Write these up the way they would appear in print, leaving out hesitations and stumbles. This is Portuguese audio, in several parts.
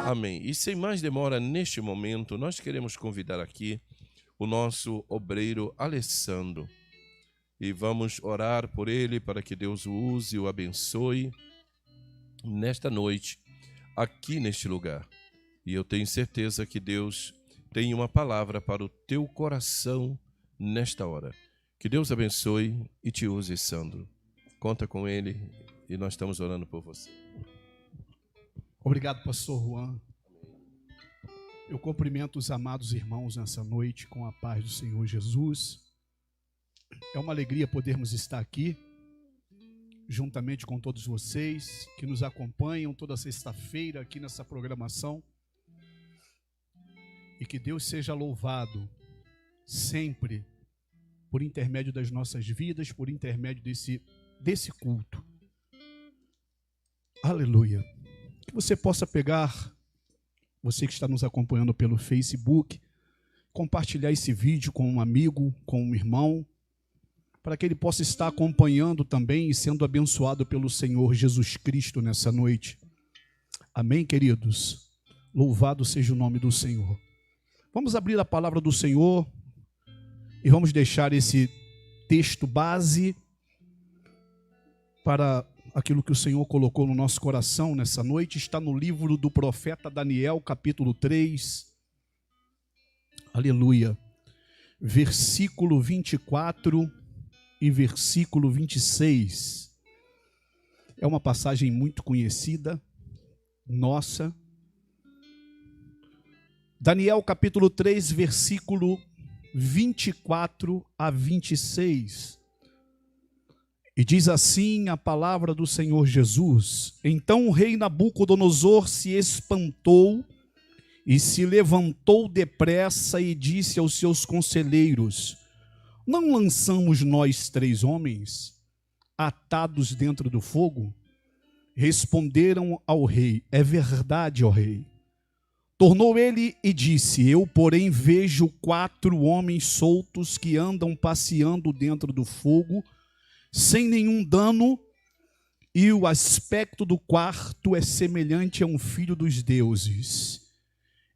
Amém. E sem mais demora, neste momento, nós queremos convidar aqui o nosso obreiro Alessandro. E vamos orar por ele para que Deus o use e o abençoe nesta noite, aqui neste lugar. E eu tenho certeza que Deus tem uma palavra para o teu coração nesta hora. Que Deus abençoe e te use, Sandro. Conta com ele e nós estamos orando por você. Obrigado, pastor Juan. Eu cumprimento os amados irmãos nessa noite com a paz do Senhor Jesus. É uma alegria podermos estar aqui, juntamente com todos vocês que nos acompanham toda sexta-feira aqui nessa programação. E que Deus seja louvado sempre por intermédio das nossas vidas, por intermédio desse culto. Aleluia. Que você possa pegar, você que está nos acompanhando pelo Facebook, compartilhar esse vídeo com um amigo, com um irmão, para que ele possa estar acompanhando também e sendo abençoado pelo Senhor Jesus Cristo nessa noite. Amém, queridos? Louvado seja o nome do Senhor. Vamos abrir a palavra do Senhor e vamos deixar esse texto base para aquilo que o Senhor colocou no nosso coração nessa noite. Está no livro do profeta Daniel, capítulo 3. Aleluia. Versículo 24 e versículo 26. É uma passagem muito conhecida, nossa. Daniel, capítulo 3, versículo 24 a 26. E diz assim a palavra do Senhor Jesus: Então o rei Nabucodonosor se espantou e se levantou depressa e disse aos seus conselheiros: Não lançamos nós 3 homens atados dentro do fogo? Responderam ao rei: É verdade, ó rei. Tornou ele e disse: Eu, porém, vejo 4 homens soltos que andam passeando dentro do fogo, sem nenhum dano, e o aspecto do quarto é semelhante a um filho dos deuses.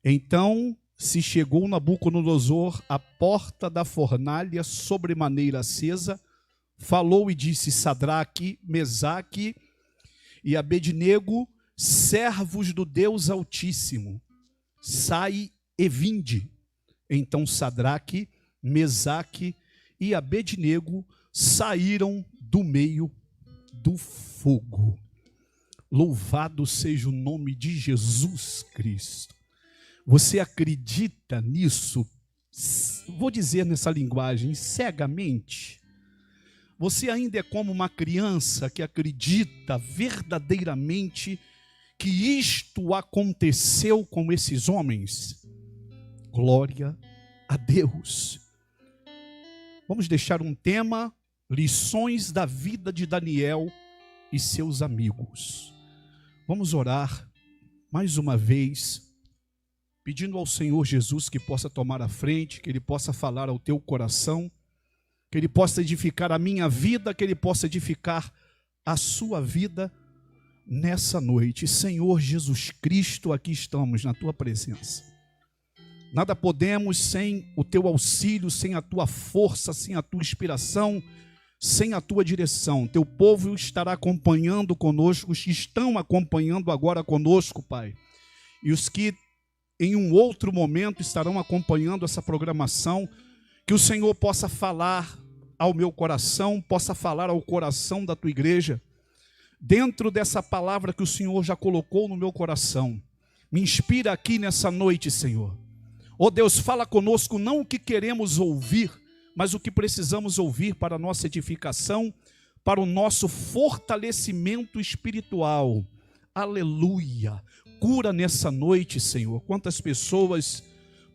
Então se chegou Nabucodonosor à porta da fornalha sobremaneira acesa, falou e disse: Sadraque, Mesaque e Abednego, servos do Deus Altíssimo, sai e vinde. Então Sadraque, Mesaque e Abednego saíram do meio do fogo. Louvado seja o nome de Jesus Cristo. Você acredita nisso? Vou dizer nessa linguagem, cegamente. Você ainda é como uma criança que acredita verdadeiramente que isto aconteceu com esses homens? Glória a Deus. Vamos deixar um tema: lições da vida de Daniel e seus amigos. Vamos orar mais uma vez, pedindo ao Senhor Jesus que possa tomar a frente, que Ele possa falar ao teu coração, que Ele possa edificar a minha vida, que Ele possa edificar a sua vida nessa noite. Senhor Jesus Cristo, aqui estamos na tua presença. Nada podemos sem o teu auxílio, sem a tua força, sem a tua inspiração, sem a tua direção. Teu povo estará acompanhando conosco, estão acompanhando agora conosco, Pai. E os que em um outro momento estarão acompanhando essa programação, que o Senhor possa falar ao meu coração, possa falar ao coração da tua igreja, dentro dessa palavra que o Senhor já colocou no meu coração. Me inspira aqui nessa noite, Senhor. Ó Deus, fala conosco não o que queremos ouvir, mas o que precisamos ouvir para a nossa edificação, para o nosso fortalecimento espiritual. Aleluia. Cura nessa noite, Senhor. Quantas pessoas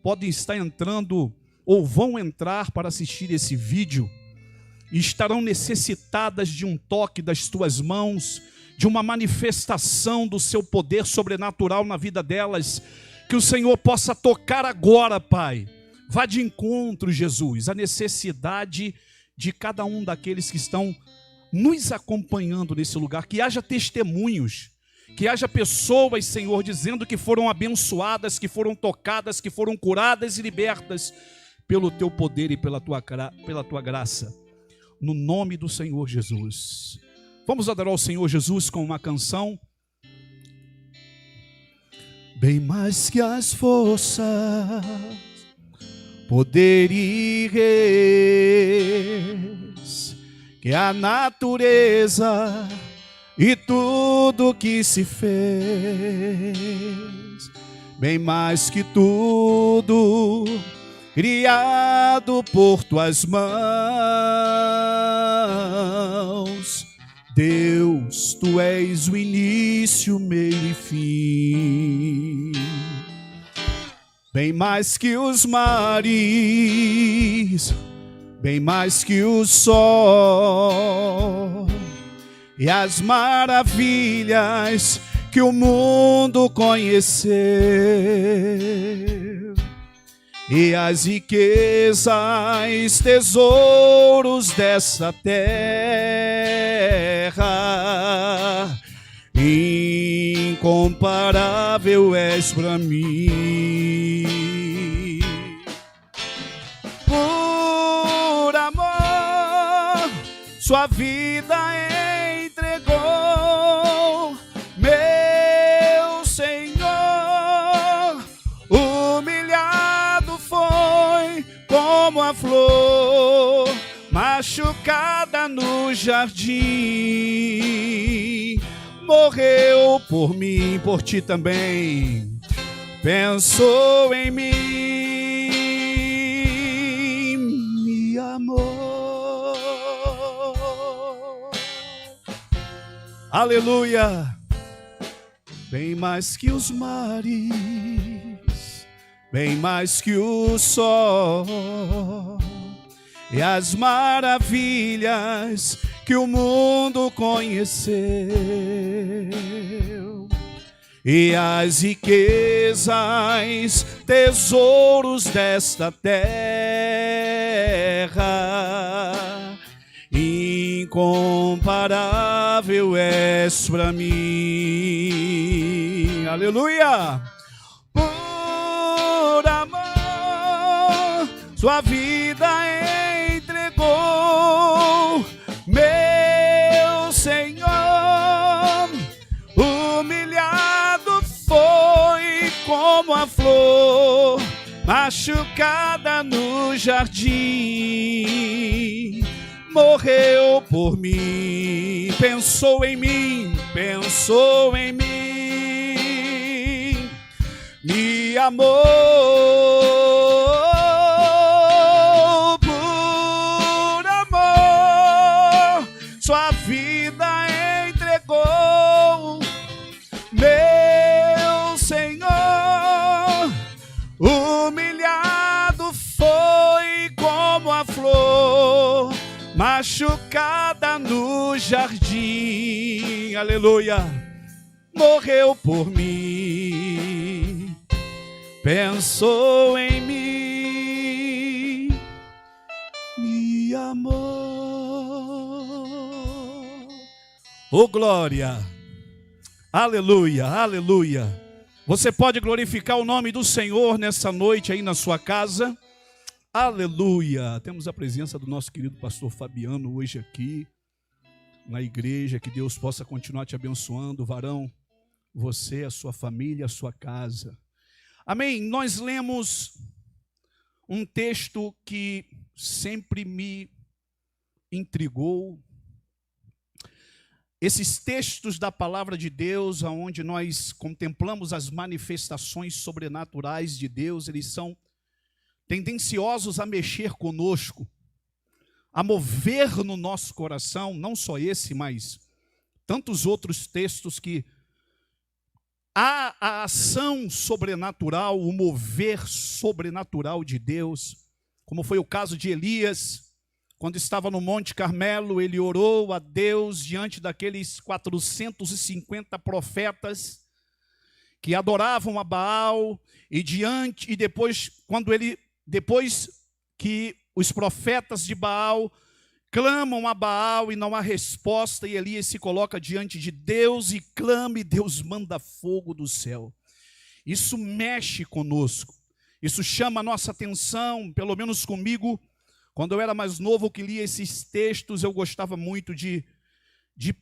podem estar entrando ou vão entrar para assistir esse vídeo e estarão necessitadas de um toque das tuas mãos, de uma manifestação do seu poder sobrenatural na vida delas. Que o Senhor possa tocar agora, Pai. Vá de encontro, Jesus, à necessidade de cada um daqueles que estão nos acompanhando nesse lugar. Que haja testemunhos, Que haja pessoas, Senhor, dizendo que foram abençoadas, que foram tocadas, que foram curadas e libertas pelo Teu poder e pela Tua graça. No nome do Senhor Jesus. Vamos adorar o Senhor Jesus com uma canção. Bem mais que as forças, poder e reis, que a natureza e tudo que se fez, bem mais que tudo, criado por Tuas mãos. Deus, Tu és o início, meio e fim. Bem mais que os mares, bem mais que o sol, e as maravilhas que o mundo conheceu, e as riquezas, tesouros dessa terra, incomparável és para mim. Por amor, sua vida entregou, meu Senhor. Humilhado foi como a flor machucada no jardim. Morreu por mim, por ti também. Pensou em mim, me amou. Aleluia. Bem mais que os mares, bem mais que o sol, e as maravilhas que o mundo conheceu, e as riquezas, tesouros desta terra, incomparável és para mim. Aleluia! Por amor, sua vida entregou, meu Senhor. Humilhado foi como a flor machucada no jardim. Morreu por mim, pensou em mim, me amou. Por amor, sua vida entregou, meu Senhor. Humilhado foi como a flor machucada no jardim. Aleluia. Morreu por mim, pensou em mim, me amou. Oh, glória. Aleluia, aleluia. Você pode glorificar o nome do Senhor nessa noite aí na sua casa. Aleluia. Temos a presença do nosso querido pastor Fabiano hoje aqui na igreja. Que Deus possa continuar te abençoando, varão, você, a sua família, a sua casa. Amém. Nós lemos um texto que sempre me intrigou. Esses textos da palavra de Deus, onde nós contemplamos as manifestações sobrenaturais de Deus, eles são tendenciosos a mexer conosco, a mover no nosso coração, não só esse, mas tantos outros textos que há a ação sobrenatural, o mover sobrenatural de Deus, como foi o caso de Elias. Quando estava no Monte Carmelo, ele orou a Deus diante daqueles 450 profetas que adoravam a Baal, e depois que os profetas de Baal clamam a Baal e não há resposta, e Elias se coloca diante de Deus e clama, e Deus manda fogo do céu. Isso mexe conosco, isso chama a nossa atenção, pelo menos comigo. Quando eu era mais novo, que lia esses textos, eu gostava muito de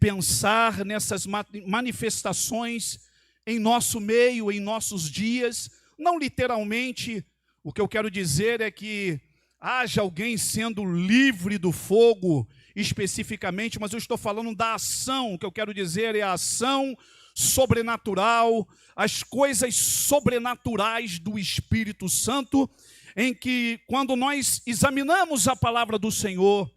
pensar nessas manifestações em nosso meio, em nossos dias. Não literalmente, o que eu quero dizer é que haja alguém sendo livre do fogo especificamente, mas eu estou falando da ação. O que eu quero dizer é a ação sobrenatural, as coisas sobrenaturais do Espírito Santo, em que quando nós examinamos a palavra do Senhor,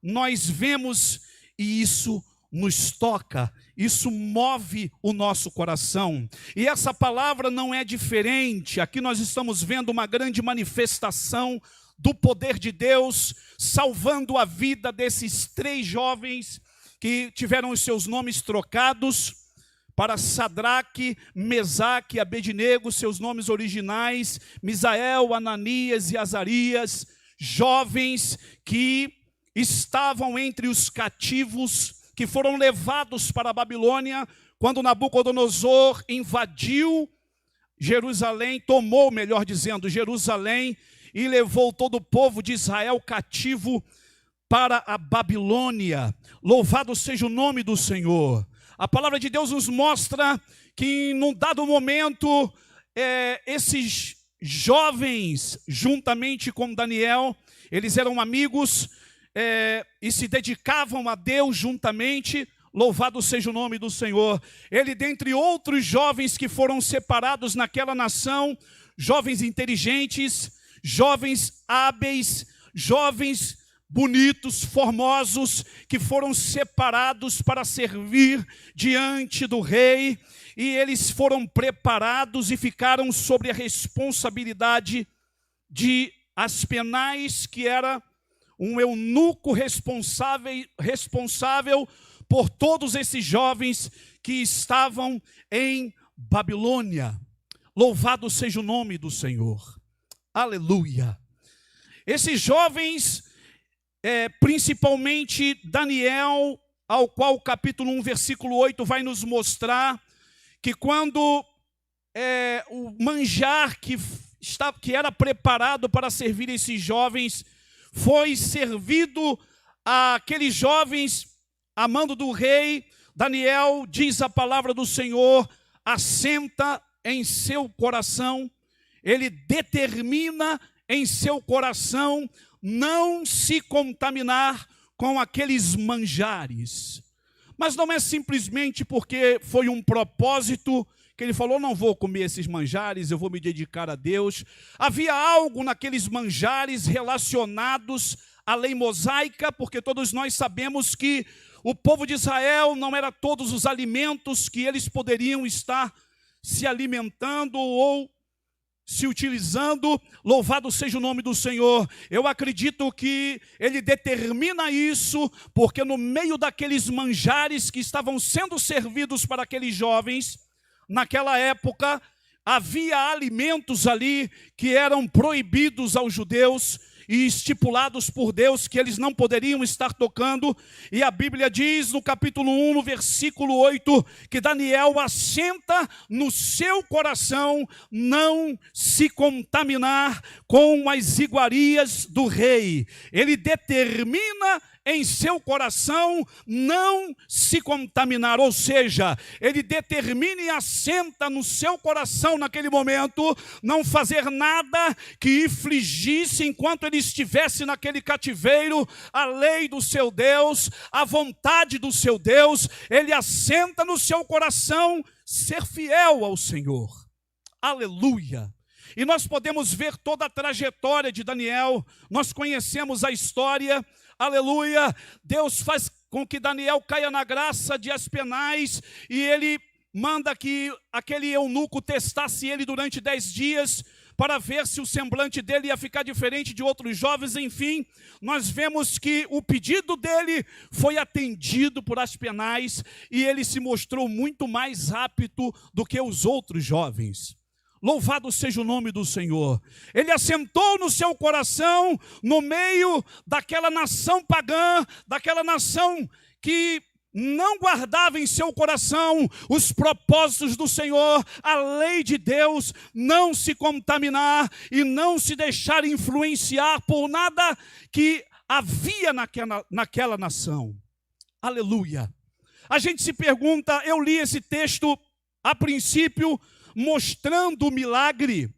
nós vemos e isso nos toca, isso move o nosso coração. E essa palavra não é diferente. Aqui nós estamos vendo uma grande manifestação do poder de Deus, salvando a vida desses 3 jovens que tiveram os seus nomes trocados para Sadraque, Mesaque e Abednego, seus nomes originais, Misael, Ananias e Azarias, jovens que estavam entre os cativos que foram levados para a Babilônia, quando Nabucodonosor invadiu Jerusalém, tomou, melhor dizendo, Jerusalém, e levou todo o povo de Israel cativo para a Babilônia. Louvado seja o nome do Senhor. A palavra de Deus nos mostra que, num dado momento, esses jovens, juntamente com Daniel, eles eram amigos e se dedicavam a Deus juntamente. Louvado seja o nome do Senhor. Ele, dentre outros jovens que foram separados naquela nação, jovens inteligentes, jovens hábeis, jovens bonitos, formosos, que foram separados para servir diante do rei, e eles foram preparados e ficaram sobre a responsabilidade de Aspenaz, que era um eunuco responsável por todos esses jovens que estavam em Babilônia. Louvado seja o nome do Senhor. Aleluia. Esses jovens, principalmente Daniel, ao qual o capítulo 1, versículo 8 vai nos mostrar que quando o manjar que era preparado para servir esses jovens foi servido àqueles jovens a mando do rei, Daniel, diz a palavra do Senhor, assenta em seu coração, ele determina em seu coração não se contaminar com aqueles manjares. Mas não é simplesmente porque foi um propósito que ele falou, não vou comer esses manjares, eu vou me dedicar a Deus. Havia algo naqueles manjares relacionados à lei mosaica, porque todos nós sabemos que o povo de Israel não era todos os alimentos que eles poderiam estar se alimentando ou se utilizando. Louvado seja o nome do Senhor. Eu acredito que ele determina isso, porque no meio daqueles manjares que estavam sendo servidos para aqueles jovens, naquela época, havia alimentos ali que eram proibidos aos judeus e estipulados por Deus que eles não poderiam estar tocando. E a Bíblia diz no capítulo 1, no versículo 8, que Daniel assenta no seu coração não se contaminar com as iguarias do rei. Ele determina em seu coração não se contaminar, ou seja, ele determina e assenta no seu coração naquele momento não fazer nada que infligisse, enquanto ele estivesse naquele cativeiro, a lei do seu Deus, a vontade do seu Deus. Ele assenta no seu coração ser fiel ao Senhor. Aleluia! E nós podemos ver toda a trajetória de Daniel, nós conhecemos a história. Aleluia, Deus faz com que Daniel caia na graça de Aspenaz, e ele manda que aquele eunuco testasse ele durante 10 dias, para ver se o semblante dele ia ficar diferente de outros jovens. Enfim, nós vemos que o pedido dele foi atendido por Aspenaz, e ele se mostrou muito mais apto do que os outros jovens. Louvado seja o nome do Senhor. Ele assentou no seu coração, no meio daquela nação pagã, daquela nação que não guardava em seu coração os propósitos do Senhor, a lei de Deus, não se contaminar e não se deixar influenciar por nada que havia naquela nação. Aleluia. A gente se pergunta, eu li esse texto a princípio mostrando o milagre.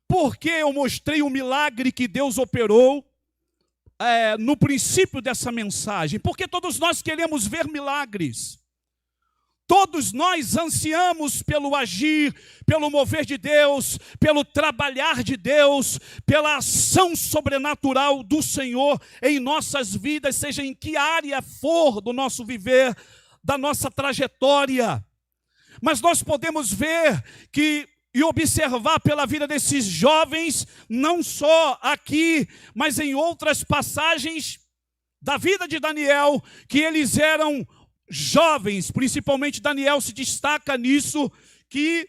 Por que eu mostrei o milagre que Deus operou no princípio dessa mensagem? Porque todos nós queremos ver milagres. Todos nós ansiamos pelo agir, pelo mover de Deus, pelo trabalhar de Deus, pela ação sobrenatural do Senhor em nossas vidas, seja em que área for do nosso viver, da nossa trajetória. Mas nós podemos ver e observar pela vida desses jovens, não só aqui, mas em outras passagens da vida de Daniel, que eles eram jovens, principalmente Daniel se destaca nisso, que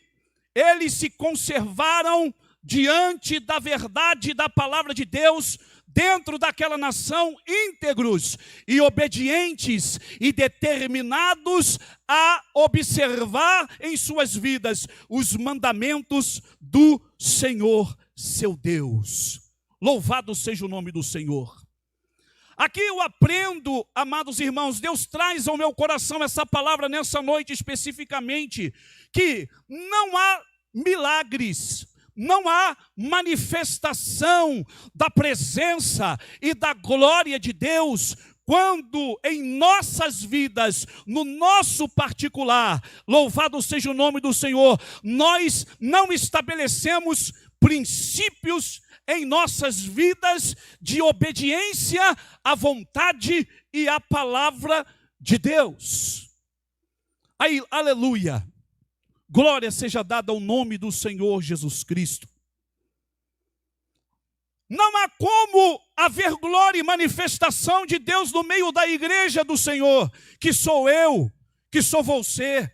eles se conservaram diante da verdade da palavra de Deus, dentro daquela nação, íntegros e obedientes e determinados a observar em suas vidas os mandamentos do Senhor, seu Deus. Louvado seja o nome do Senhor. Aqui eu aprendo, amados irmãos, Deus traz ao meu coração essa palavra nessa noite especificamente, que não há milagres, não há manifestação da presença e da glória de Deus quando em nossas vidas, no nosso particular, louvado seja o nome do Senhor, nós não estabelecemos princípios em nossas vidas de obediência à vontade e à palavra de Deus. Aí, aleluia. Glória seja dada ao nome do Senhor Jesus Cristo. Não há como haver glória e manifestação de Deus no meio da igreja do Senhor, que sou eu, que sou você,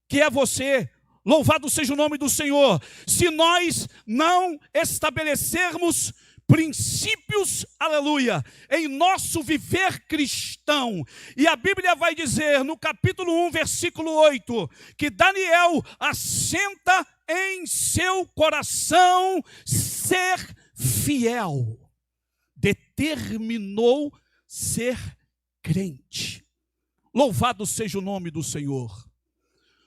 que é você. Louvado seja o nome do Senhor. Se nós não estabelecermos princípios, aleluia, em nosso viver cristão. E a Bíblia vai dizer no capítulo 1, versículo 8, que Daniel assenta em seu coração ser fiel. Determinou ser crente. Louvado seja o nome do Senhor.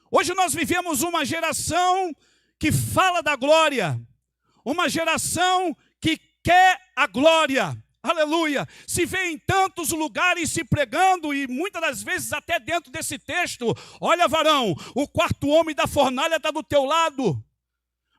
Hoje nós vivemos uma geração que fala da glória, uma geração que quer a glória, aleluia. Se vê em tantos lugares se pregando e muitas das vezes até dentro desse texto, olha varão, o quarto homem da fornalha está do teu lado.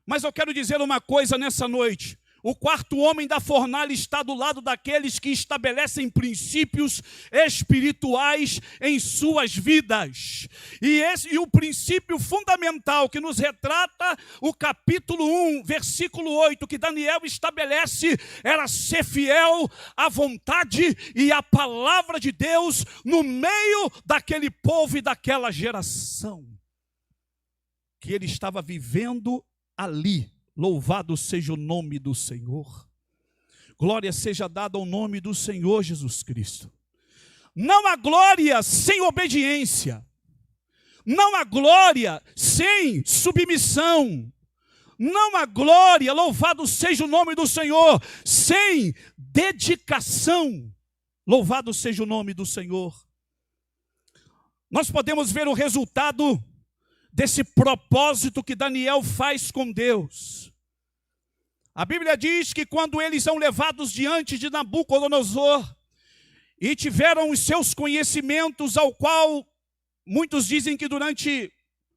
Mas eu quero dizer uma coisa nessa noite. O quarto homem da fornalha está do lado daqueles que estabelecem princípios espirituais em suas vidas. E o princípio fundamental que nos retrata o capítulo 1, versículo 8, que Daniel estabelece, era ser fiel à vontade e à palavra de Deus no meio daquele povo e daquela geração que ele estava vivendo ali. Louvado seja o nome do Senhor. Glória seja dada ao nome do Senhor Jesus Cristo. Não há glória sem obediência. Não há glória sem submissão. Não há glória, louvado seja o nome do Senhor, sem dedicação. Louvado seja o nome do Senhor. Nós podemos ver o resultado desse propósito que Daniel faz com Deus. A Bíblia diz que quando eles são levados diante de Nabucodonosor e tiveram os seus conhecimentos, ao qual muitos dizem que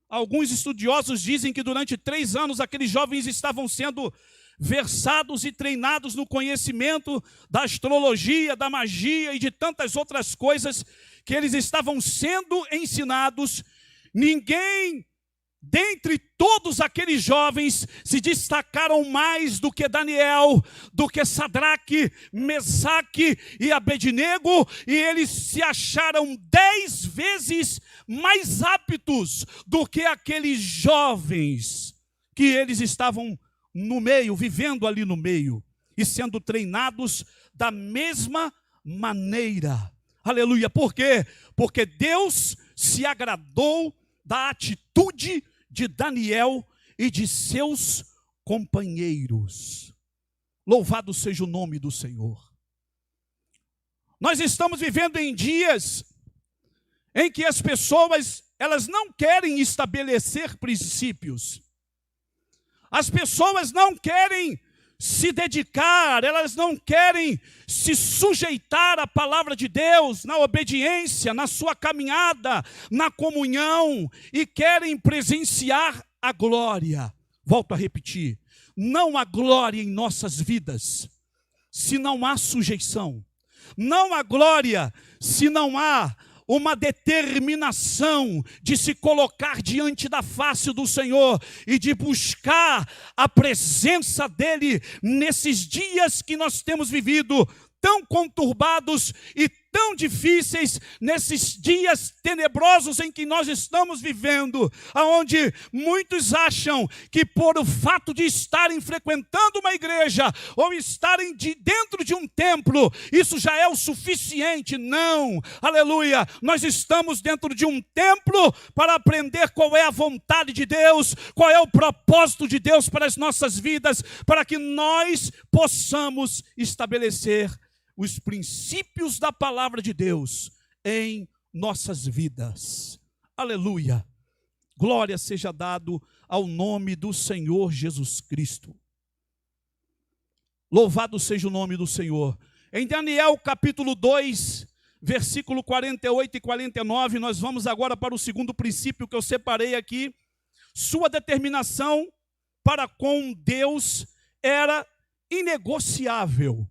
alguns estudiosos dizem que durante 3 anos aqueles jovens estavam sendo versados e treinados no conhecimento da astrologia, da magia e de tantas outras coisas que eles estavam sendo ensinados. Ninguém dentre todos aqueles jovens se destacaram mais do que Daniel, do que Sadraque, Mesaque e Abednego, e eles se acharam 10 vezes mais aptos do que aqueles jovens que eles estavam no meio, vivendo ali no meio, e sendo treinados da mesma maneira. Aleluia. Por quê? Porque Deus se agradou da atitude de Daniel e de seus companheiros. Louvado seja o nome do Senhor. Nós estamos vivendo em dias em que as pessoas, elas não querem estabelecer princípios. As pessoas não querem se dedicar, elas não querem se sujeitar à palavra de Deus, na obediência, na sua caminhada, na comunhão, e querem presenciar a glória. Volto a repetir, não há glória em nossas vidas se não há sujeição. Não há glória se não há uma determinação de se colocar diante da face do Senhor e de buscar a presença dEle nesses dias que nós temos vivido, tão conturbados e tão difíceis, nesses dias tenebrosos em que nós estamos vivendo, aonde muitos acham que por o fato de estarem frequentando uma igreja ou estarem dentro de um templo, isso já é o suficiente. Não, aleluia, nós estamos dentro de um templo para aprender qual é a vontade de Deus, qual é o propósito de Deus para as nossas vidas, para que nós possamos estabelecer os princípios da palavra de Deus em nossas vidas. Aleluia. Glória seja dado ao nome do Senhor Jesus Cristo. Louvado seja o nome do Senhor. Em Daniel capítulo 2, versículo 48 e 49, nós vamos agora para o segundo princípio que eu separei aqui. Sua determinação para com Deus era inegociável.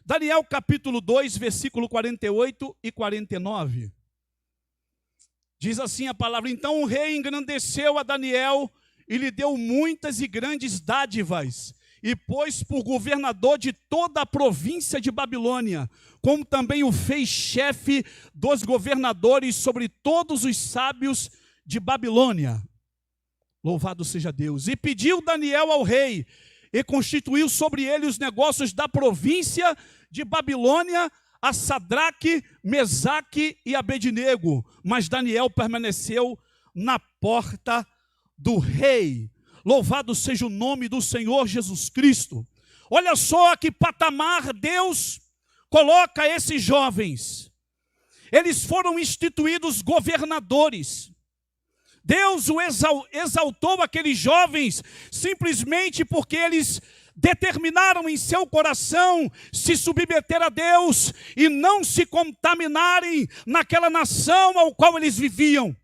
Daniel capítulo 2, versículo 48 e 49. Diz assim a palavra: então o rei engrandeceu a Daniel e lhe deu muitas e grandes dádivas, e pôs por governador de toda a província de Babilônia, como também o fez chefe dos governadores sobre todos os sábios de Babilônia. Louvado seja Deus. E pediu Daniel ao rei, e constituiu sobre ele os negócios da província de Babilônia, a Sadraque, Mesaque e Abednego. Mas Daniel permaneceu na porta do rei. Louvado seja o nome do Senhor Jesus Cristo. Olha só a que patamar Deus coloca esses jovens. Eles foram instituídos governadores. Deus o exaltou aqueles jovens simplesmente porque eles determinaram em seu coração se submeter a Deus e não se contaminarem naquela nação ao qual eles viviam.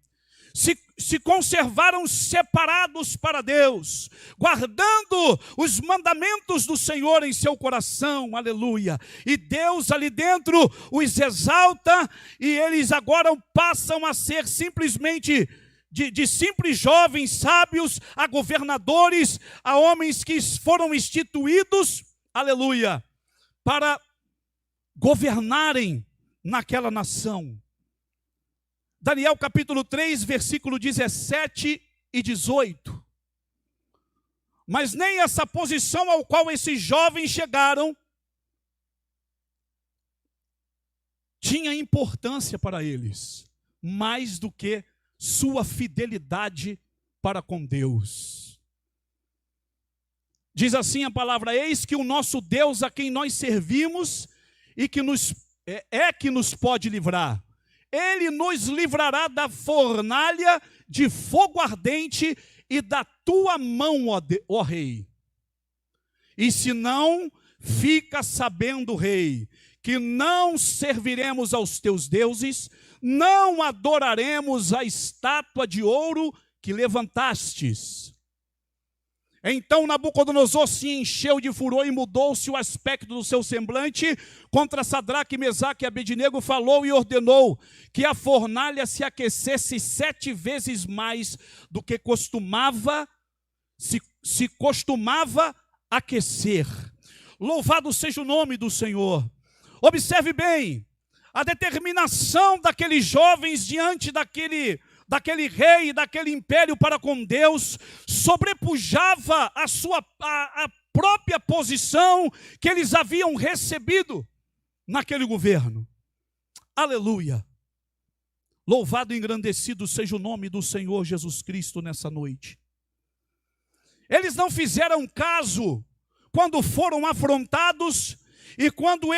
Se conservaram separados para Deus, guardando os mandamentos do Senhor em seu coração, aleluia. E Deus ali dentro os exalta e eles agora passam a ser simplesmente de simples jovens sábios a governadores, a homens que foram instituídos, aleluia, para governarem naquela nação. Daniel capítulo 3, versículo 17 e 18. Mas nem essa posição ao qual esses jovens chegaram tinha importância para eles, mais do que sua fidelidade para com Deus. Diz assim a palavra: eis que o nosso Deus a quem nós servimos e que que nos pode livrar. Ele nos livrará da fornalha de fogo ardente e da tua mão, ó rei. E se não, fica sabendo, rei, que não serviremos aos teus deuses, não adoraremos a estátua de ouro que levantastes. Então Nabucodonosor se encheu de furor e mudou-se o aspecto do seu semblante. Contra Sadraque, Mesaque e Abednego falou e ordenou que a fornalha se aquecesse 7 vezes mais do que se costumava aquecer. Louvado seja o nome do Senhor. Observe bem a determinação daqueles jovens diante daquele rei e daquele império para com Deus sobrepujava a própria posição que eles haviam recebido naquele governo. Aleluia! Louvado e engrandecido seja o nome do Senhor Jesus Cristo nessa noite. Eles não fizeram caso quando foram afrontados e quando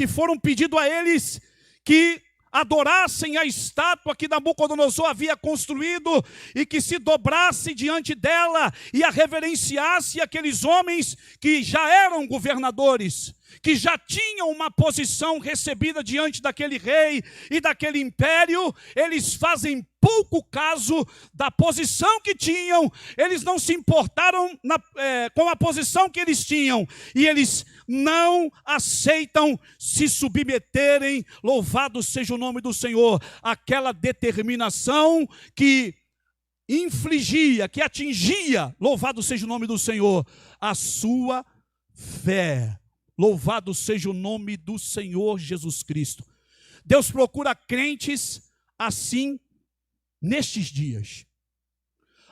foram pedido a eles que adorassem a estátua que Nabucodonosor havia construído e que se dobrasse diante dela e a reverenciasse aqueles homens que já eram governadores, que já tinham uma posição recebida diante daquele rei e daquele império. Eles fazem pouco caso da posição que tinham, eles não se importaram com a posição que eles tinham, e eles não aceitam se submeterem, louvado seja o nome do Senhor, aquela determinação que infligia, que atingia, louvado seja o nome do Senhor, a sua fé. Louvado seja o nome do Senhor Jesus Cristo. Deus procura crentes assim nestes dias.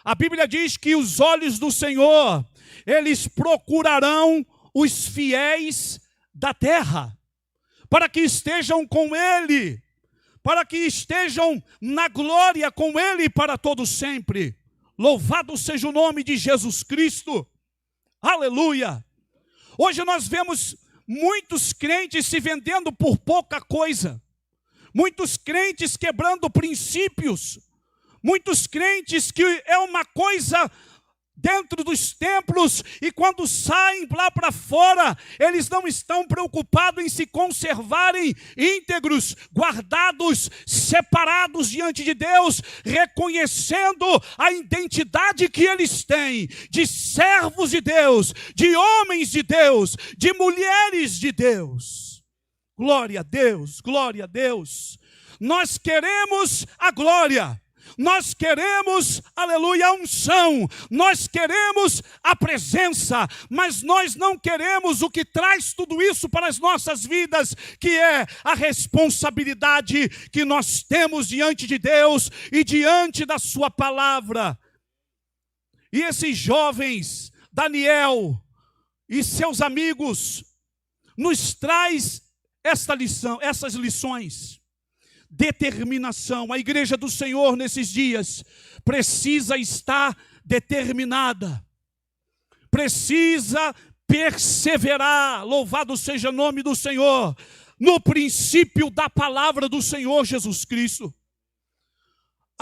A Bíblia diz que os olhos do Senhor, eles procurarão os fiéis da terra, para que estejam com Ele, para que estejam na glória com Ele para todo sempre. Louvado seja o nome de Jesus Cristo. Aleluia! Hoje nós vemos muitos crentes se vendendo por pouca coisa, muitos crentes quebrando princípios, muitos crentes que é uma coisa dentro dos templos e quando saem lá para fora, eles não estão preocupados em se conservarem íntegros, guardados, separados diante de Deus, reconhecendo a identidade que eles têm de servos de Deus, de homens de Deus, de mulheres de Deus. Glória a Deus, glória a Deus. Nós queremos a glória. Nós queremos, aleluia, a unção, nós queremos a presença, mas nós não queremos o que traz tudo isso para as nossas vidas, que é a responsabilidade que nós temos diante de Deus e diante da sua palavra. E esses jovens, Daniel e seus amigos, nos traz essas lições. Determinação. A igreja do Senhor nesses dias precisa estar determinada, precisa perseverar, louvado seja o nome do Senhor, no princípio da palavra do Senhor Jesus Cristo.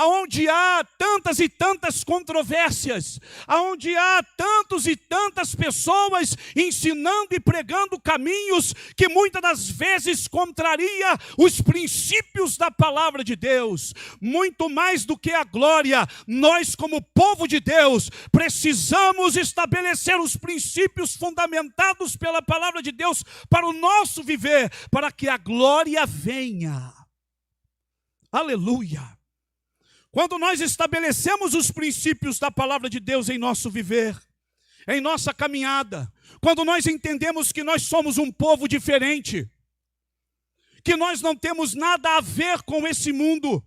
Aonde há tantas e tantas controvérsias, aonde há tantos e tantas pessoas ensinando e pregando caminhos que muitas das vezes contraria os princípios da palavra de Deus, muito mais do que a glória, nós como povo de Deus precisamos estabelecer os princípios fundamentados pela palavra de Deus para o nosso viver, para que a glória venha. Aleluia! Quando nós estabelecemos os princípios da palavra de Deus em nosso viver, em nossa caminhada, quando nós entendemos que nós somos um povo diferente, que nós não temos nada a ver com esse mundo,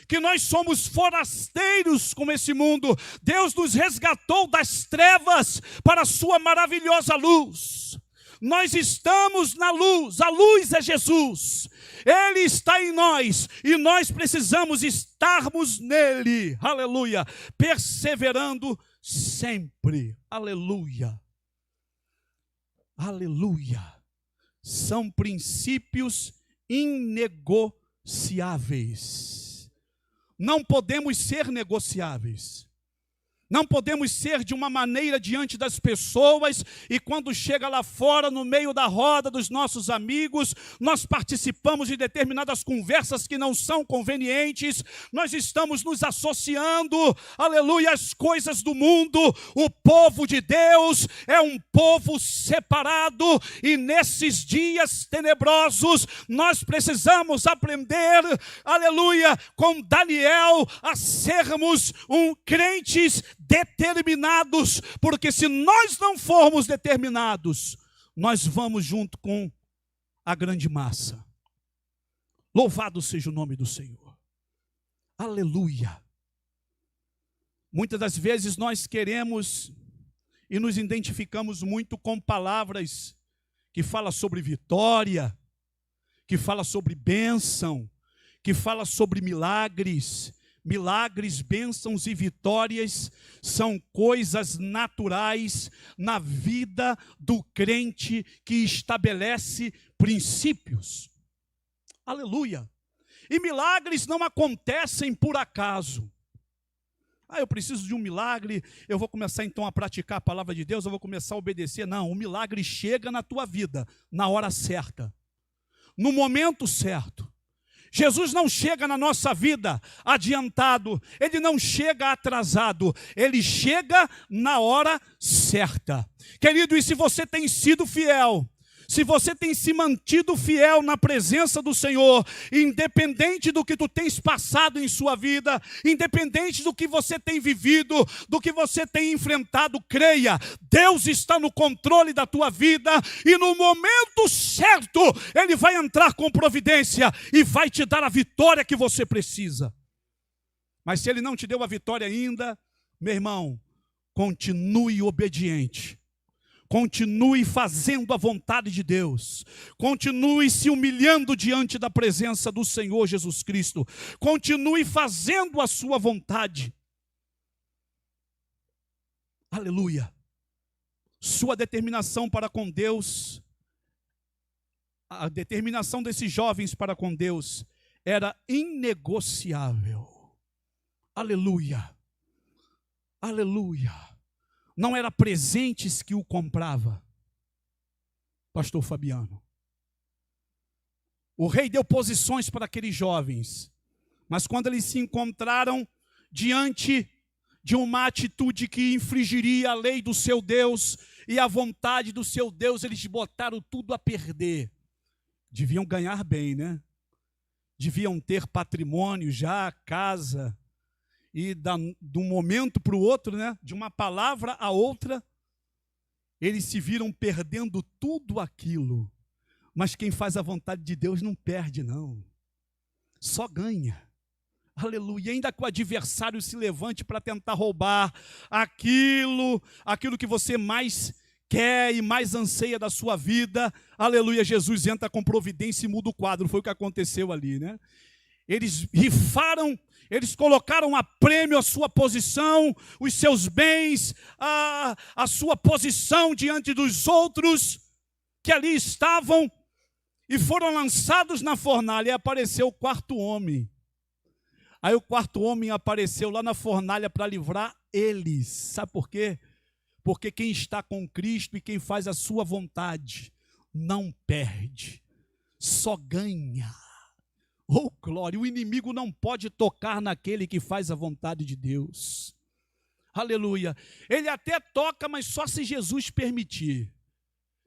que nós somos forasteiros com esse mundo, Deus nos resgatou das trevas para a sua maravilhosa luz. Nós estamos na luz, a luz é Jesus, Ele está em nós e nós precisamos estarmos nele, aleluia, perseverando sempre, aleluia, aleluia. São princípios inegociáveis, não podemos ser negociáveis. Não podemos ser de uma maneira diante das pessoas e quando chega lá fora, no meio da roda dos nossos amigos, nós participamos de determinadas conversas que não são convenientes, nós estamos nos associando, aleluia, às coisas do mundo. O povo de Deus é um povo separado e nesses dias tenebrosos nós precisamos aprender, aleluia, com Daniel a sermos crentes determinados, porque se nós não formos determinados, nós vamos junto com a grande massa. Louvado seja o nome do Senhor. Aleluia. Muitas das vezes nós queremos e nos identificamos muito com palavras que falam sobre vitória, que falam sobre bênção, que falam sobre milagres. Milagres, bênçãos e vitórias são coisas naturais na vida do crente que estabelece princípios. Aleluia. E milagres não acontecem por acaso. Eu preciso de um milagre, eu vou começar então a praticar a palavra de Deus, eu vou começar a obedecer. Não, o milagre chega na tua vida, na hora certa, no momento certo. Jesus não chega na nossa vida adiantado, Ele não chega atrasado, Ele chega na hora certa. Querido, e se você tem sido fiel, se você tem se mantido fiel na presença do Senhor, independente do que tu tens passado em sua vida, independente do que você tem vivido, do que você tem enfrentado, creia, Deus está no controle da tua vida e no momento certo Ele vai entrar com providência e vai te dar a vitória que você precisa. Mas se Ele não te deu a vitória ainda, meu irmão, continue obediente. Continue fazendo a vontade de Deus. Continue se humilhando diante da presença do Senhor Jesus Cristo. Continue fazendo a sua vontade. Aleluia. Sua determinação para com Deus, a determinação desses jovens para com Deus era inegociável. Aleluia. Aleluia. Não era presentes que o comprava, pastor Fabiano. O rei deu posições para aqueles jovens, mas quando eles se encontraram diante de uma atitude que infringiria a lei do seu Deus e a vontade do seu Deus, eles botaram tudo a perder. Deviam ganhar bem, né? Deviam ter patrimônio já, casa. E de um momento para o outro, né, de uma palavra a outra, eles se viram perdendo tudo aquilo. Mas quem faz a vontade de Deus não perde, não. Só ganha. Aleluia. E ainda que o adversário se levante para tentar roubar aquilo que você mais quer e mais anseia da sua vida, aleluia, Jesus entra com providência e muda o quadro. Foi o que aconteceu ali, né? Eles rifaram, eles colocaram a prêmio a sua posição, os seus bens, a sua posição diante dos outros que ali estavam e foram lançados na fornalha. E apareceu o quarto homem. Aí o quarto homem apareceu lá na fornalha para livrar eles. Sabe por quê? Porque quem está com Cristo e quem faz a sua vontade não perde, só ganha. Oh, glória! O inimigo não pode tocar naquele que faz a vontade de Deus. Aleluia! Ele até toca, mas só se Jesus permitir.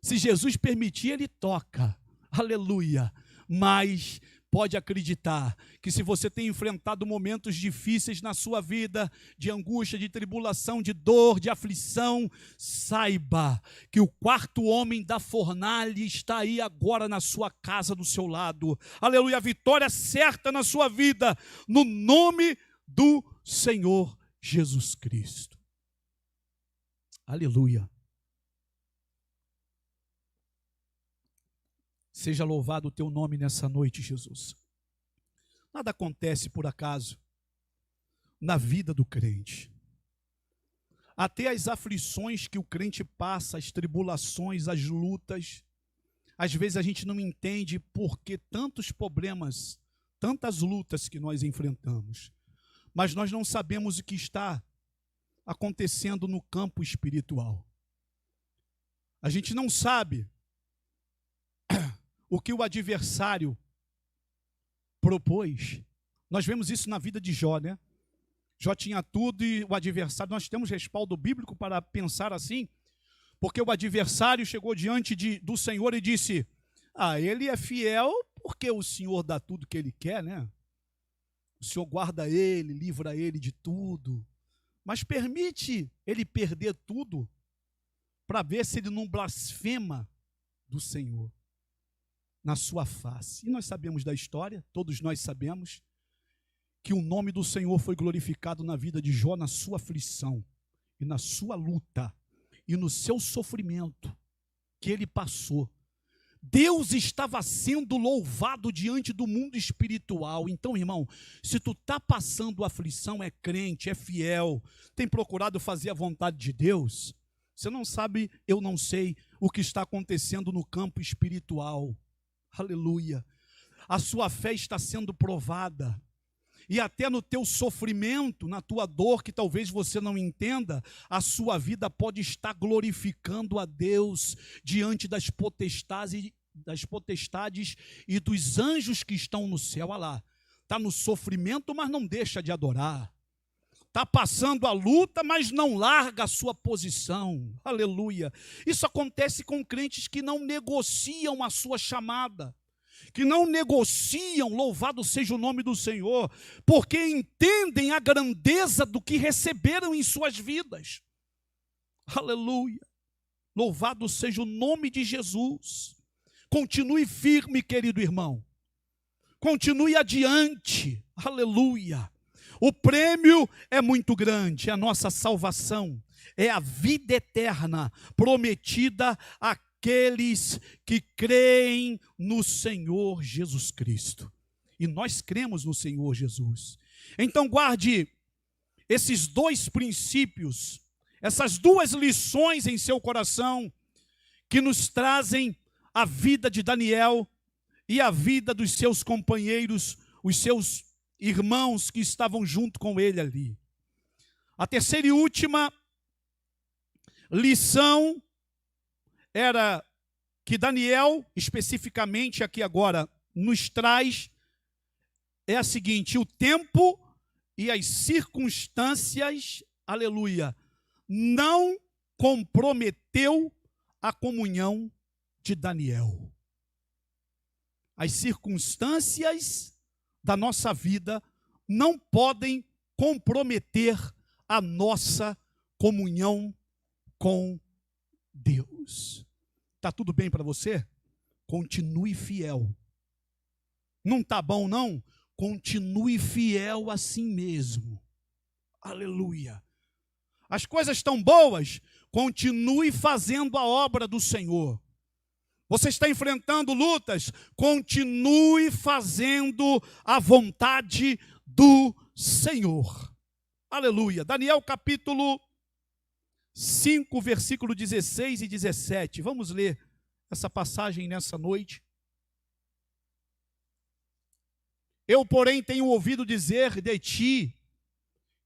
Se Jesus permitir, ele toca. Aleluia! Mas pode acreditar que se você tem enfrentado momentos difíceis na sua vida, de angústia, de tribulação, de dor, de aflição, saiba que o quarto homem da fornalha está aí agora na sua casa, do seu lado. Aleluia, a vitória certa na sua vida, no nome do Senhor Jesus Cristo. Aleluia. Seja louvado o teu nome nessa noite, Jesus. Nada acontece por acaso na vida do crente. Até as aflições que o crente passa, as tribulações, as lutas, às vezes a gente não entende por que tantos problemas, tantas lutas que nós enfrentamos. Mas nós não sabemos o que está acontecendo no campo espiritual. A gente não sabe o que o adversário propôs. Nós vemos isso na vida de Jó, né? Jó tinha tudo e o adversário, nós temos respaldo bíblico para pensar assim, porque o adversário chegou diante do Senhor e disse: ele é fiel porque o Senhor dá tudo que ele quer, né? O Senhor guarda ele, livra ele de tudo, mas permite ele perder tudo para ver se ele não blasfema do Senhor na sua face. E nós sabemos da história, todos nós sabemos, que o nome do Senhor foi glorificado na vida de Jó, na sua aflição, e na sua luta, e no seu sofrimento que ele passou. Deus estava sendo louvado diante do mundo espiritual. Então, irmão, se tu está passando aflição, é crente, é fiel, tem procurado fazer a vontade de Deus, você não sabe, eu não sei o que está acontecendo no campo espiritual. Aleluia. A sua fé está sendo provada. E até no teu sofrimento, na tua dor, que talvez você não entenda, a sua vida pode estar glorificando a Deus diante das potestades e dos anjos que estão no céu. Olha lá, está no sofrimento, mas não deixa de adorar. Está passando a luta, mas não larga a sua posição. Aleluia. Isso acontece com crentes que não negociam a sua chamada, que não negociam, louvado seja o nome do Senhor, porque entendem a grandeza do que receberam em suas vidas. Aleluia. Louvado seja o nome de Jesus. Continue firme, querido irmão. Continue adiante. Aleluia. O prêmio é muito grande, é a nossa salvação, é a vida eterna prometida a aqueles que creem no Senhor Jesus Cristo. E nós cremos no Senhor Jesus. Então guarde esses dois princípios, essas duas lições em seu coração, que nos trazem a vida de Daniel e a vida dos seus companheiros, os seus irmãos que estavam junto com ele ali. A terceira e última lição era que Daniel, especificamente aqui agora, nos traz, é a seguinte: o tempo e as circunstâncias, aleluia, não comprometeu a comunhão de Daniel. As circunstâncias da nossa vida não podem comprometer a nossa comunhão com Deus. Está tudo bem para você? Continue fiel. Não está bom, não? Continue fiel assim mesmo. Aleluia. As coisas estão boas? Continue fazendo a obra do Senhor. Você está enfrentando lutas? Continue fazendo a vontade do Senhor. Aleluia. Daniel capítulo 5, versículo 16 e 17. Vamos ler essa passagem nessa noite. Eu, porém, tenho ouvido dizer de ti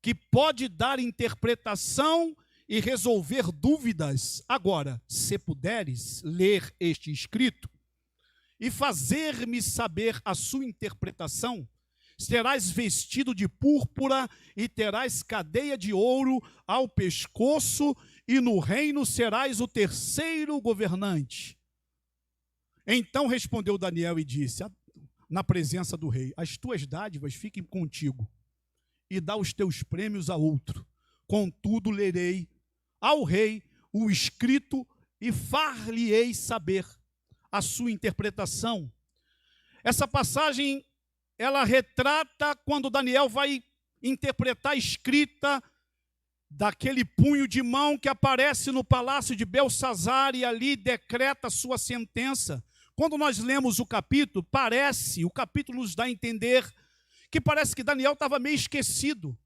que pode dar interpretação e resolver dúvidas. Agora, se puderes ler este escrito e fazer-me saber a sua interpretação, serás vestido de púrpura e terás cadeia de ouro ao pescoço, e no reino serás o terceiro governante. Então respondeu Daniel e disse, na presença do rei: as tuas dádivas fiquem contigo, e dá os teus prêmios a outro. Contudo, lerei ao rei o escrito e far-lhe-ei saber a sua interpretação. Essa passagem, ela retrata quando Daniel vai interpretar a escrita daquele punho de mão que aparece no palácio de Belsazar e ali decreta a sua sentença. Quando nós lemos o capítulo nos dá a entender que parece que Daniel estava meio esquecido.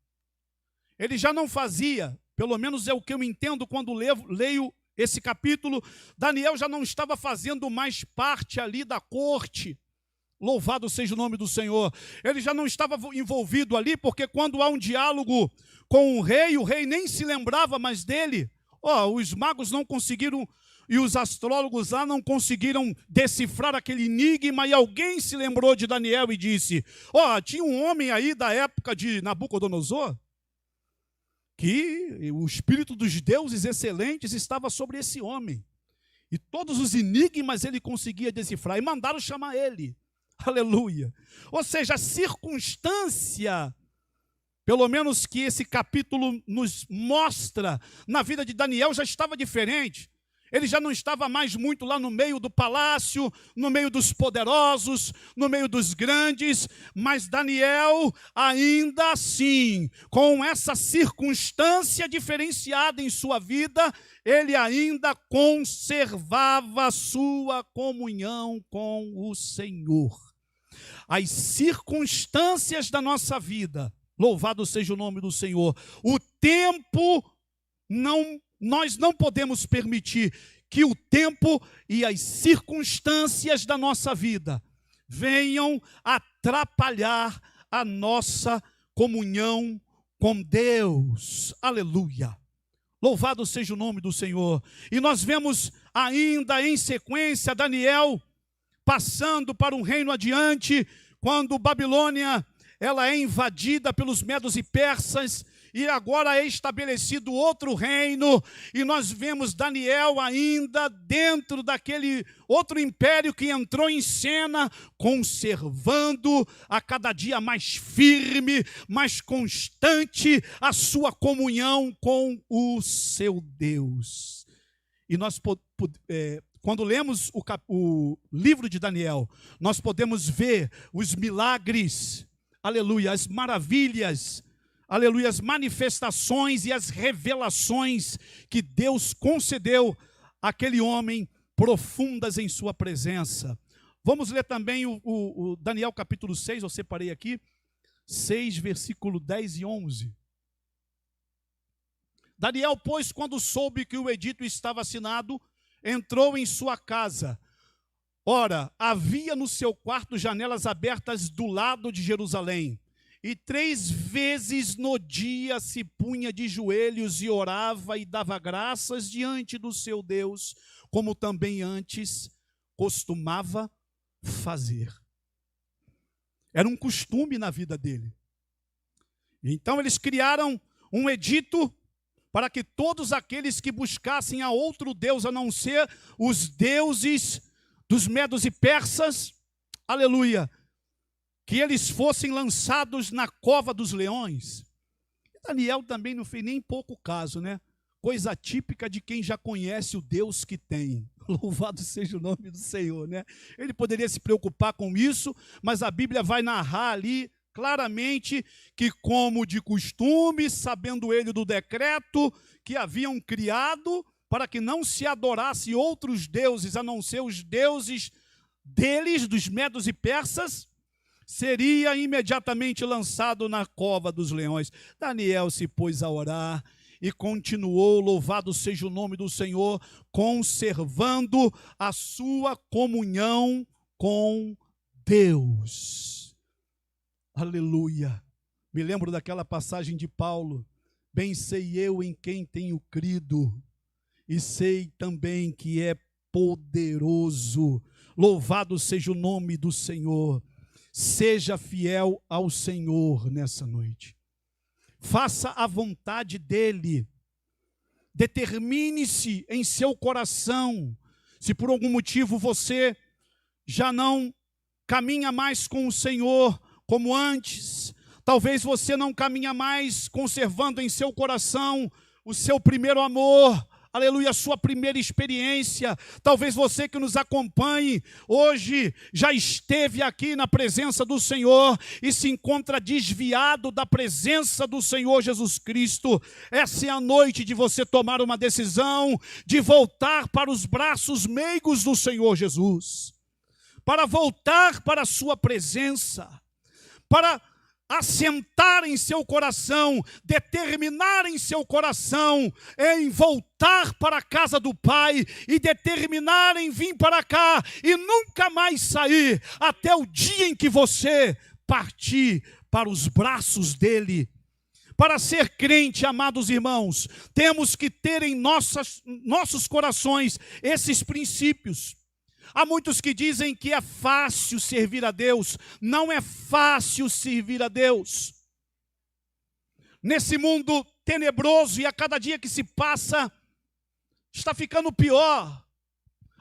Ele já não fazia, pelo menos é o que eu entendo quando leio esse capítulo, Daniel já não estava fazendo mais parte ali da corte. Louvado seja o nome do Senhor. Ele já não estava envolvido ali, porque quando há um diálogo com o rei nem se lembrava mais dele. Os magos não conseguiram, e os astrólogos lá não conseguiram decifrar aquele enigma, e alguém se lembrou de Daniel e disse, tinha um homem aí da época de Nabucodonosor, que o espírito dos deuses excelentes estava sobre esse homem. E todos os enigmas ele conseguia decifrar, e mandaram chamar ele. Aleluia. Ou seja, a circunstância, pelo menos que esse capítulo nos mostra, na vida de Daniel já estava diferente. Ele já não estava mais muito lá no meio do palácio, no meio dos poderosos, no meio dos grandes, mas Daniel, ainda assim, com essa circunstância diferenciada em sua vida, ele ainda conservava sua comunhão com o Senhor. As circunstâncias da nossa vida, louvado seja o nome do Senhor, o tempo nós não podemos permitir que o tempo e as circunstâncias da nossa vida venham atrapalhar a nossa comunhão com Deus. Aleluia! Louvado seja o nome do Senhor. E nós vemos ainda em sequência Daniel passando para um reino adiante, quando Babilônia ela é invadida pelos medos e persas, e agora é estabelecido outro reino, e nós vemos Daniel ainda dentro daquele outro império que entrou em cena, conservando a cada dia mais firme, mais constante a sua comunhão com o seu Deus. E nós, quando lemos o livro de Daniel, nós podemos ver os milagres, aleluia, as maravilhas, aleluia, as manifestações e as revelações que Deus concedeu àquele homem profundas em sua presença. Vamos ler também o Daniel capítulo 6, eu separei aqui, 6, versículo 10 e 11. Daniel, pois, quando soube que o edito estava assinado, entrou em sua casa. Ora, havia no seu quarto janelas abertas do lado de Jerusalém. E 3 vezes no dia se punha de joelhos e orava e dava graças diante do seu Deus, como também antes costumava fazer. Era um costume na vida dele. Então eles criaram um edito para que todos aqueles que buscassem a outro Deus, a não ser os deuses dos medos e persas, aleluia, que eles fossem lançados na cova dos leões. E Daniel também não fez nem pouco caso, né? Coisa típica de quem já conhece o Deus que tem. Louvado seja o nome do Senhor, né? Ele poderia se preocupar com isso, mas a Bíblia vai narrar ali claramente que, como de costume, sabendo ele do decreto que haviam criado para que não se adorasse outros deuses, a não ser os deuses deles, dos medos e persas, seria imediatamente lançado na cova dos leões. Daniel se pôs a orar e continuou, louvado seja o nome do Senhor, conservando a sua comunhão com Deus. Aleluia. Me lembro daquela passagem de Paulo: bem sei eu em quem tenho crido, e sei também que é poderoso. Louvado seja o nome do Senhor. Seja fiel ao Senhor nessa noite. Faça a vontade dEle. Determine-se em seu coração. Se por algum motivo você já não caminha mais com o Senhor como antes, talvez você não caminha mais conservando em seu coração o seu primeiro amor, aleluia, a sua primeira experiência. Talvez você que nos acompanhe hoje já esteve aqui na presença do Senhor e se encontra desviado da presença do Senhor Jesus Cristo. Essa é a noite de você tomar uma decisão de voltar para os braços meigos do Senhor Jesus, para voltar para a sua presença, para assentar em seu coração, determinar em seu coração em voltar para a casa do Pai e determinar em vir para cá e nunca mais sair até o dia em que você partir para os braços dele. Para ser crente, amados irmãos, temos que ter em nossos corações esses princípios. Há muitos que dizem que é fácil servir a Deus. Não é fácil servir a Deus. Nesse mundo tenebroso e a cada dia que se passa, está ficando pior.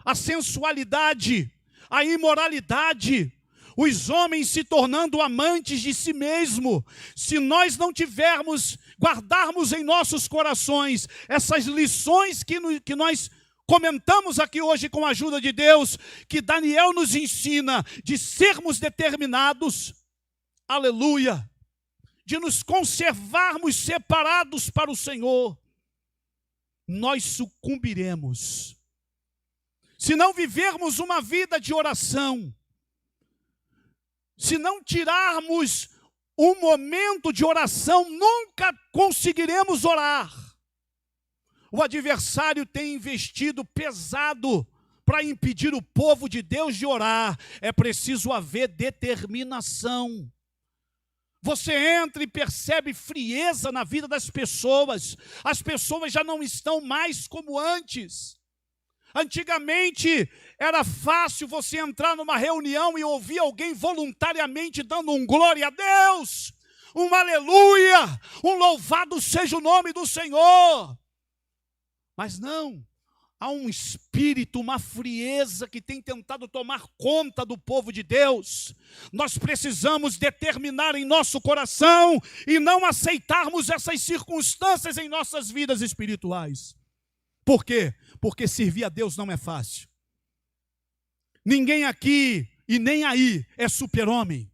A sensualidade, a imoralidade, os homens se tornando amantes de si mesmo. Se nós não guardarmos em nossos corações essas lições que nós comentamos aqui hoje com a ajuda de Deus, que Daniel nos ensina de sermos determinados, aleluia, de nos conservarmos separados para o Senhor, nós sucumbiremos. Se não vivermos uma vida de oração, se não tirarmos um momento de oração, nunca conseguiremos orar. O adversário tem investido pesado para impedir o povo de Deus de orar. É preciso haver determinação. Você entra e percebe frieza na vida das pessoas. As pessoas já não estão mais como antes. Antigamente era fácil você entrar numa reunião e ouvir alguém voluntariamente dando um glória a Deus, um aleluia, um louvado seja o nome do Senhor. Mas não, há um espírito, uma frieza que tem tentado tomar conta do povo de Deus. Nós precisamos determinar em nosso coração e não aceitarmos essas circunstâncias em nossas vidas espirituais. Por quê? Porque servir a Deus não é fácil. Ninguém aqui e nem aí é super-homem.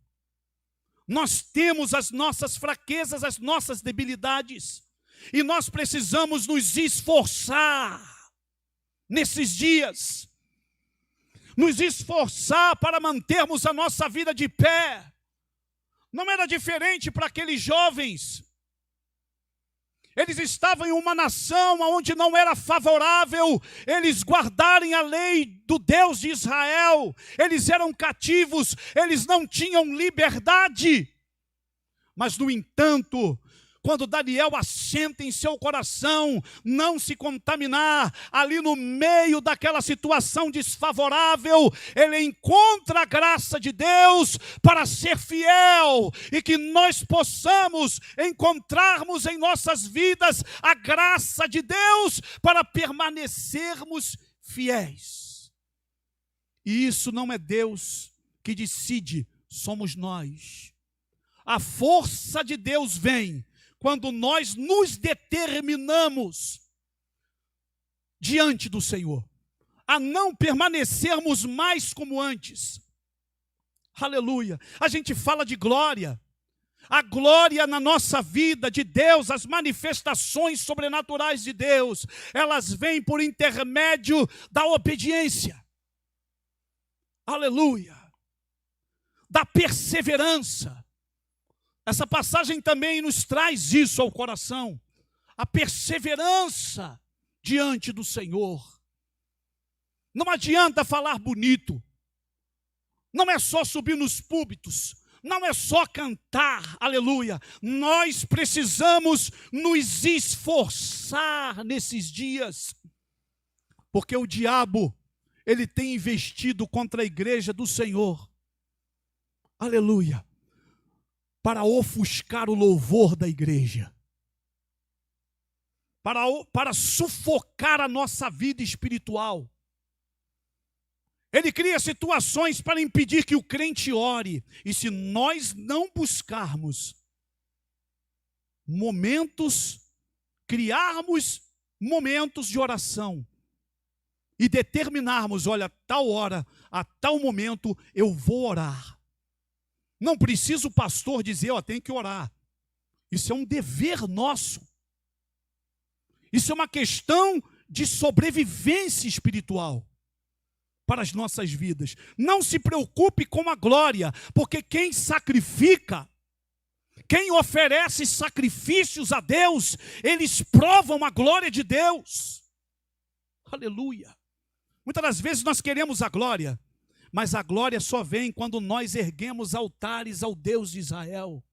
Nós temos as nossas fraquezas, as nossas debilidades. E nós precisamos nos esforçar nesses dias. Nos esforçar para mantermos a nossa vida de pé. Não era diferente para aqueles jovens. Eles estavam em uma nação onde não era favorável eles guardarem a lei do Deus de Israel. Eles eram cativos, eles não tinham liberdade. Mas, no entanto, quando Daniel assenta em seu coração não se contaminar, ali no meio daquela situação desfavorável, ele encontra a graça de Deus para ser fiel, e que nós possamos encontrarmos em nossas vidas a graça de Deus para permanecermos fiéis. E isso não é Deus que decide, somos nós. A força de Deus vem quando nós nos determinamos diante do Senhor, a não permanecermos mais como antes. Aleluia. A gente fala de glória. A glória na nossa vida de Deus, as manifestações sobrenaturais de Deus, elas vêm por intermédio da obediência. Aleluia. Da perseverança. Essa passagem também nos traz isso ao coração, a perseverança diante do Senhor. Não adianta falar bonito, não é só subir nos púlpitos, não é só cantar, aleluia. Nós precisamos nos esforçar nesses dias, porque o diabo, ele tem investido contra a igreja do Senhor, aleluia, para ofuscar o louvor da igreja, para sufocar a nossa vida espiritual. Ele cria situações para impedir que o crente ore. E se nós não buscarmos criarmos momentos de oração e determinarmos, olha, tal hora, a tal momento eu vou orar. Não precisa o pastor dizer, ó, tem que orar. Isso é um dever nosso. Isso é uma questão de sobrevivência espiritual para as nossas vidas. Não se preocupe com a glória, porque quem sacrifica, quem oferece sacrifícios a Deus, eles provam a glória de Deus. Aleluia. Muitas das vezes nós queremos a glória, mas a glória só vem quando nós erguemos altares ao Deus de Israel.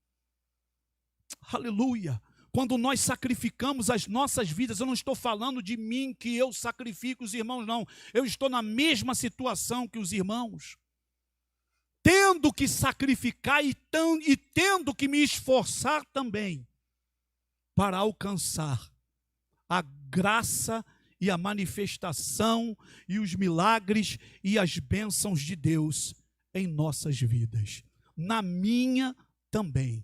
Aleluia. Quando nós sacrificamos as nossas vidas, eu não estou falando de mim que eu sacrifico os irmãos, não. Eu estou na mesma situação que os irmãos. Tendo que sacrificar e tendo que me esforçar também para alcançar a graça e a manifestação e os milagres e as bênçãos de Deus em nossas vidas. Na minha também.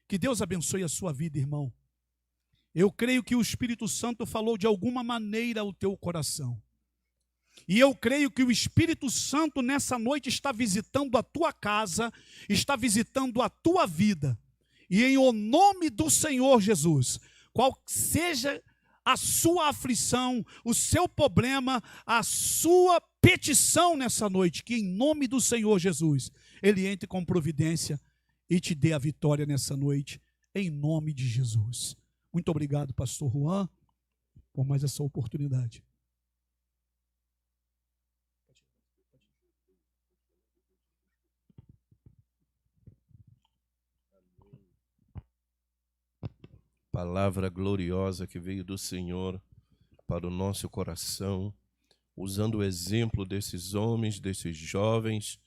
Que Deus abençoe a sua vida, irmão. Eu creio que o Espírito Santo falou de alguma maneira ao teu coração. E eu creio que o Espírito Santo nessa noite está visitando a tua casa, está visitando a tua vida. E em o nome do Senhor Jesus, qual seja a sua aflição, o seu problema, a sua petição nessa noite, que em nome do Senhor Jesus, Ele entre com providência e te dê a vitória nessa noite, em nome de Jesus. Muito obrigado, pastor Juan, por mais essa oportunidade. Palavra gloriosa que veio do Senhor para o nosso coração, usando o exemplo desses homens, desses jovens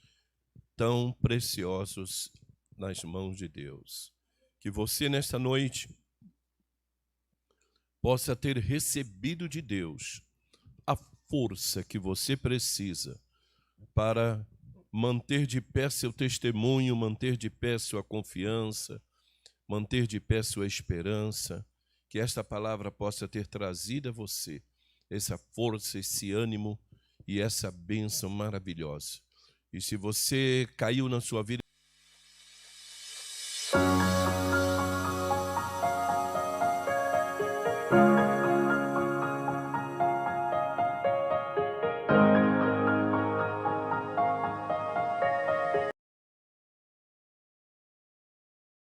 tão preciosos nas mãos de Deus. Que você nesta noite possa ter recebido de Deus a força que você precisa para manter de pé seu testemunho, manter de pé sua confiança, manter de pé sua esperança, que esta palavra possa ter trazido a você essa força, esse ânimo e essa bênção maravilhosa. E se você caiu na sua vida,